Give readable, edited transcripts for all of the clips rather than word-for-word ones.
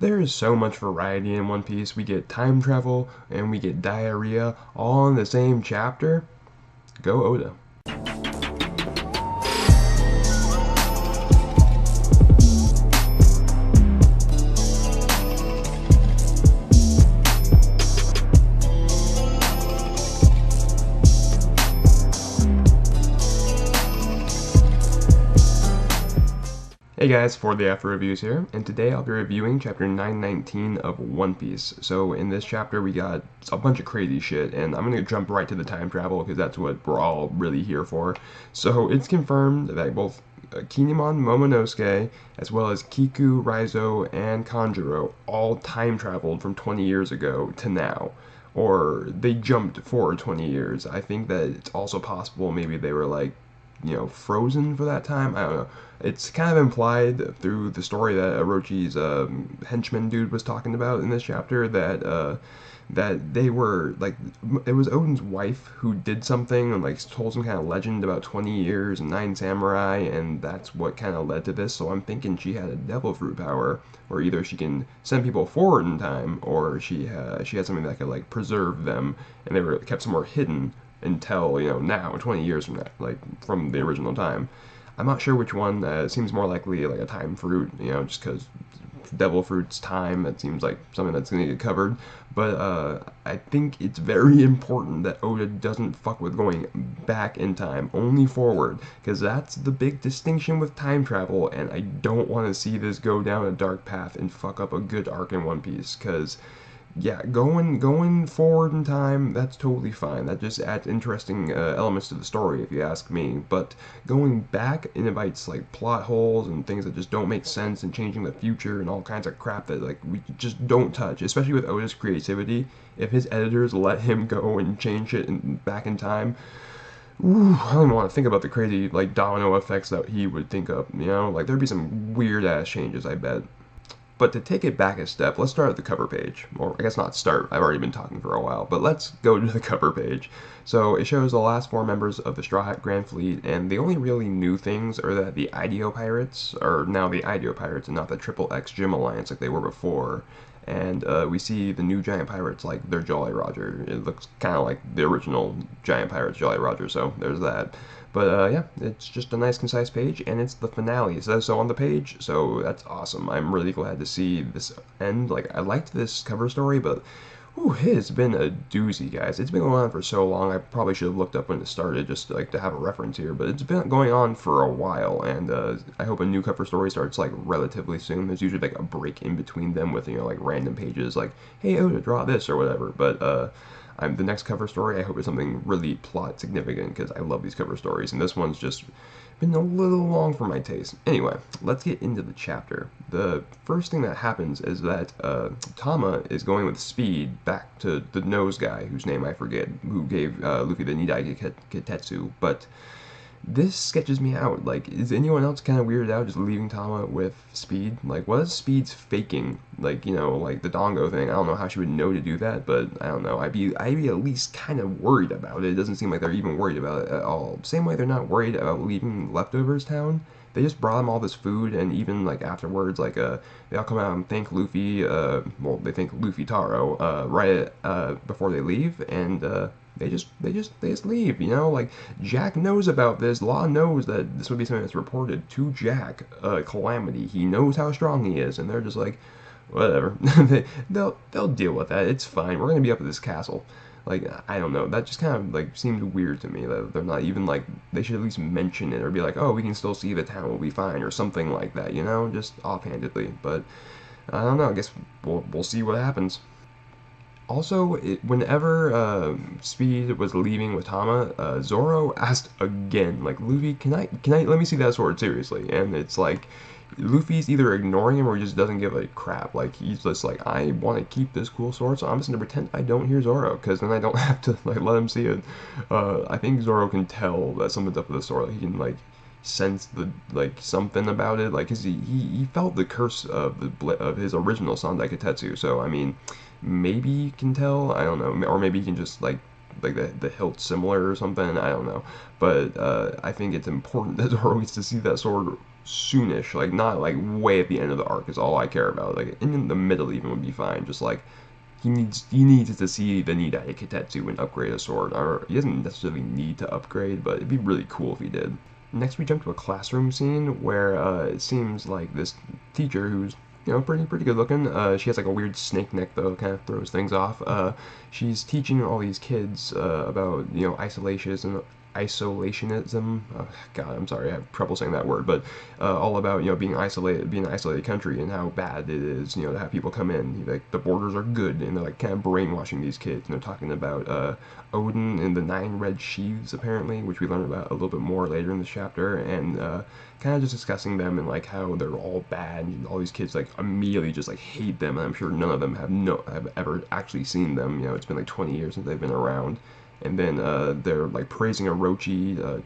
There is so much variety in One Piece. We get time travel and we get diarrhea all in the same chapter. Go Oda. Hey guys, ForTheAfro Reviews here, and today I'll be reviewing chapter 919 of One Piece. So in this chapter we got a bunch of crazy shit, and I'm gonna jump right to the time travel because that's what we're all really here for. So it's confirmed that both Kinemon Momonosuke, as well as Kiku, Raizo, and Kanjuro all time traveled from 20 years ago to now. Or they jumped forward 20 years. I think that it's also possible maybe they were like, frozen for that time. I don't know. It's kind of implied through the story that Orochi's henchman dude was talking about in this chapter that they were like, it was Oden's wife who did something and like told some kind of legend about 20 years and 9 samurai, and that's what kind of led to this. So I'm thinking she had a devil fruit power, where either she can send people forward in time, or she had something that could like preserve them, and they were kept somewhere hidden until now 20 years from that, like from the original time. I'm not sure which one. It seems more likely like a time fruit, just because devil fruit's time. It seems like something that's going to get covered. But I think it's very important that Oda doesn't fuck with going back in time, only forward, because that's the big distinction with time travel, and I don't want to see this go down a dark path and fuck up a good arc in One Piece, because yeah, going forward in time, that's totally fine. That just adds interesting elements to the story, if you ask me. But going back invites like plot holes and things that just don't make sense, and changing the future and all kinds of crap that like we just don't touch. Especially with Oda's creativity, if his editors let him go and change it back in time. Ooh, I don't even want to think about the crazy like domino effects that he would think of. Like there'd be some weird ass changes, I bet. But to take it back a step, let's start at the cover page. Or I guess not start, I've already been talking for a while, but let's go to the cover page. So it shows the last 4 members of the Straw Hat Grand Fleet, and the only really new things are that the IDO Pirates are now the IDO Pirates and not the Triple X Gym Alliance like they were before. And we see the new giant pirates like they're Jolly Roger. It looks kind of like the original giant pirates, Jolly Roger, so there's that. But yeah, it's just a nice concise page, and it's the finale. It says so on the page, so that's awesome. I'm really glad to see this end. Like, I liked this cover story, but whew, it's been a doozy, guys. It's been going on for so long. I probably should have looked up when it started just like to have a reference here, but it's been going on for a while, and I hope a new cover story starts like relatively soon. There's usually like a break in between them with like random pages like, hey Oda, draw this or whatever. But the next cover story, I hope is something really plot significant, because I love these cover stories, and this one's just been a little long for my taste. Anyway, let's get into the chapter. The first thing that happens is that Tama is going with Speed back to the nose guy, whose name I forget, who gave Luffy the Nidai Kitetsu, but this sketches me out. Like, is anyone else kind of weirded out just leaving Tama with Speed? Like, what is Speed's faking? Like, like the Dongo thing. I don't know how she would know to do that, but I don't know. I'd be at least kind of worried about it. It doesn't seem like they're even worried about it at all. Same way they're not worried about leaving Leftovers Town. They just brought them all this food, and even like afterwards, like they all come out and thank Luffy. Well, they thank Luffy Taro right before they leave, and they just leave. Like Jack knows about this. Law knows that this would be something that's reported to Jack. Calamity. He knows how strong he is, and they're just like, whatever. they'll deal with that. It's fine. We're gonna be up at this castle. Like, I don't know, that just kind of like seemed weird to me, that they're not even like, they should at least mention it or be like, oh, we can still see the town, we'll be fine, or something like that, just offhandedly. But I don't know, I guess we'll see what happens. Also, whenever Speed was leaving with Tama, Zoro asked again, like, Luffy, can I let me see that sword, seriously? And it's like, Luffy's either ignoring him or he just doesn't give a crap. Like, he's just like, I want to keep this cool sword, so I'm just going to pretend I don't hear Zoro, because then I don't have to, like, let him see it. I think Zoro can tell that something's up with the sword. Like, he can, like, sense something about it. Like, 'cause he felt the curse of his original Sandai Kitetsu, so, I mean, maybe he can tell, I don't know, or maybe he can just, like the hilt similar or something, I don't know. But I think it's important that Zoro gets to see that sword soonish, like not like way at the end of the arc is all I care about. Like in the middle even would be fine. Just like he needs to see the Nidai Kitetsu and upgrade a sword. Or he doesn't necessarily need to upgrade, but it'd be really cool if he did. Next, we jump to a classroom scene where it seems like this teacher, who's pretty good looking. She has like a weird snake neck though, kind of throws things off. She's teaching all these kids about isolationism. God, I'm sorry, I have trouble saying that word, but all about being isolated, being an isolated country, and how bad it is to have people come in. Like the borders are good, and they're like kind of brainwashing these kids. And they're talking about Oden and the 9 red sheaves apparently, which we learn about a little bit more later in the chapter, and kind of just discussing them and like how they're all bad. And all these kids like immediately just like hate them, and I'm sure none of them have ever actually seen them. It's been like 20 years since they've been around. And then they're like praising Orochi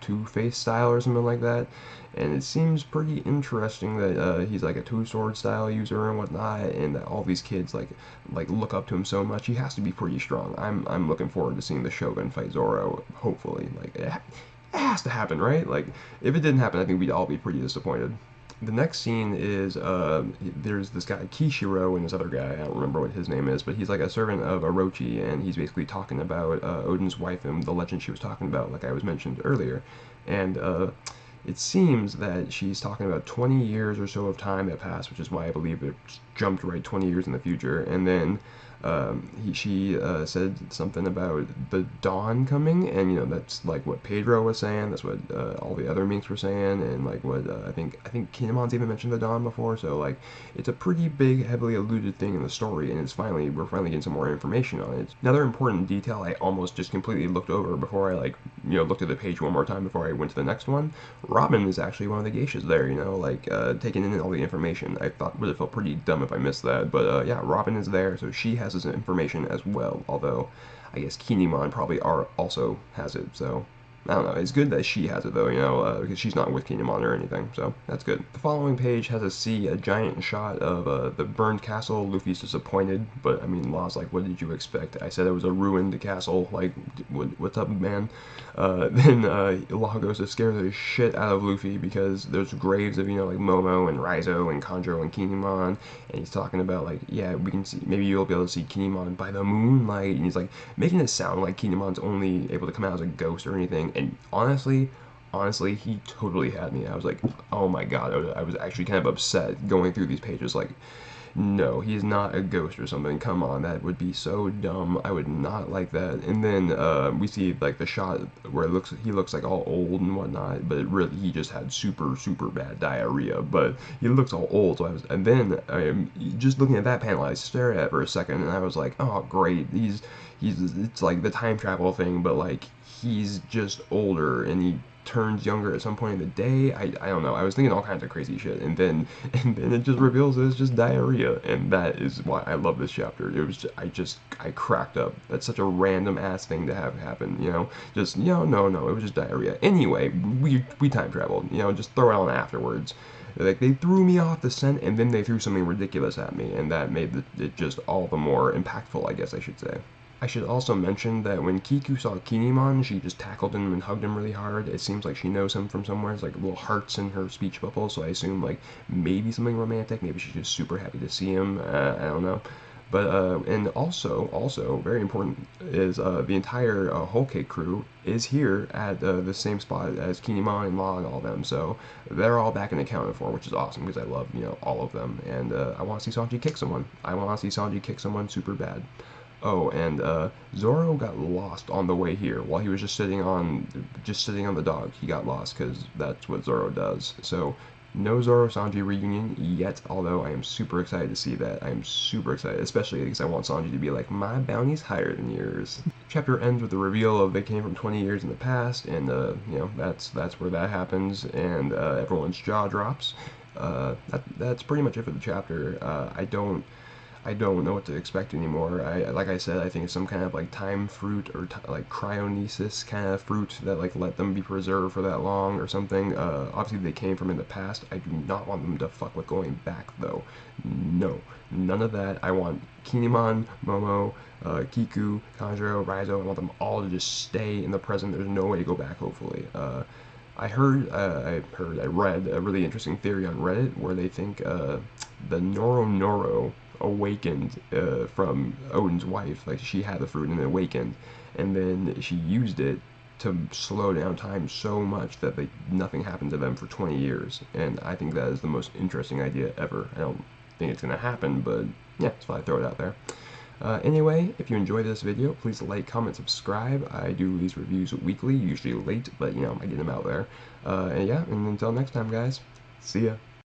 two-face style or something like that, and it seems pretty interesting that he's like a two-sword style user and whatnot, and that all these kids like look up to him so much. He has to be pretty strong. I'm looking forward to seeing the Shogun fight Zoro. Hopefully, like it has to happen, right? Like if it didn't happen, I think we'd all be pretty disappointed. The next scene is there's this guy Kishiro and this other guy, I don't remember what his name is, but he's like a servant of Orochi, and he's basically talking about Oden's wife and the legend she was talking about, like I was mentioned earlier. And it seems that she's talking about 20 years or so of time that passed, which is why I believe it jumped right 20 years in the future. And then she said something about the dawn coming, and that's like what Pedro was saying. That's what all the other minks were saying, and like what I think Kinemon's even mentioned the dawn before. So like it's a pretty big, heavily alluded thing in the story, and we're finally getting some more information on it. Another important detail I almost just completely looked over before I looked at the page one more time before I went to the next one. Robin is actually one of the geishas there, taking in all the information. I thought would have felt pretty dumb if I missed that, but yeah, Robin is there, so she has this information as well, although I guess Kinemon probably also has it, so I don't know. It's good that she has it though, because she's not with Kinemon or anything, so that's good. The following page has us see a giant shot of the burned castle. Luffy's disappointed, but I mean, Law's like, what did you expect? I said it was a ruined castle, like, what's up, man? Then Law goes to scare the shit out of Luffy because there's graves of, like Momo and Raizo and Kanjo and Kinemon, and he's talking about, like, yeah, we can see, maybe you'll be able to see Kinemon by the moonlight, and he's like making it sound like Kinemon's only able to come out as a ghost or anything. And honestly, he totally had me. I was like, oh my god, I was actually kind of upset going through these pages. Like, no, he's not a ghost or something. Come on, that would be so dumb. I would not like that. And then we see like the shot where he looks like all old and whatnot, but he just had super bad diarrhea. But he looks all old. So and then just looking at that panel, I stared at it for a second, and I was like, oh great, it's like the time travel thing, but like he's just older and he turns younger at some point in the day. I don't know. I was thinking all kinds of crazy shit, and then it just reveals that it's just diarrhea, and that is why I love this chapter. It was I cracked up. That's such a random ass thing to have happen, Just no, it was just diarrhea. Anyway, we time traveled, just throw it on afterwards. Like they threw me off the scent, and then they threw something ridiculous at me, and that made it just all the more impactful, I guess I should say. I should also mention that when Kiku saw Kinemon, she just tackled him and hugged him really hard. It seems like she knows him from somewhere. It's like little hearts in her speech bubble, so I assume like maybe something romantic. Maybe she's just super happy to see him. I don't know. But and also very important is the entire Whole Cake crew is here at the same spot as Kinemon and Law and all of them. So they're all back and accounted for, which is awesome because I love all of them, and I want to see Sanji kick someone. I want to see Sanji kick someone super bad. Oh, and Zoro got lost on the way here while he was just sitting on the dog. He got lost because that's what Zoro does. So no Zoro Sanji reunion yet, although I am super excited to see that. I am super excited, especially because I want Sanji to be like, my bounty's higher than yours. Chapter ends with the reveal of they came from 20 years in the past, and that's where that happens, and everyone's jaw drops. That's pretty much it for the chapter. I don't know what to expect anymore. Like I said, I think it's some kind of like time fruit or like cryonesis kind of fruit that like let them be preserved for that long or something. Obviously they came from in the past. I do not want them to fuck with going back though. No, none of that. I want Kinemon, Momo, Kiku, Kanjuro, Raizo. I want them all to just stay in the present. There's no way to go back. Hopefully. I read a really interesting theory on Reddit where they think the Noro awakened from Odin's wife. Like she had the fruit and it awakened, and then she used it to slow down time so much that nothing happened to them for 20 years. And I think that is the most interesting idea ever. I don't think it's gonna happen, but yeah, that's why I throw it out there. Anyway, if you enjoyed this video, please like, comment, subscribe. I do these reviews weekly, usually late, but you know, I get them out there. And yeah, and until next time, guys, see ya.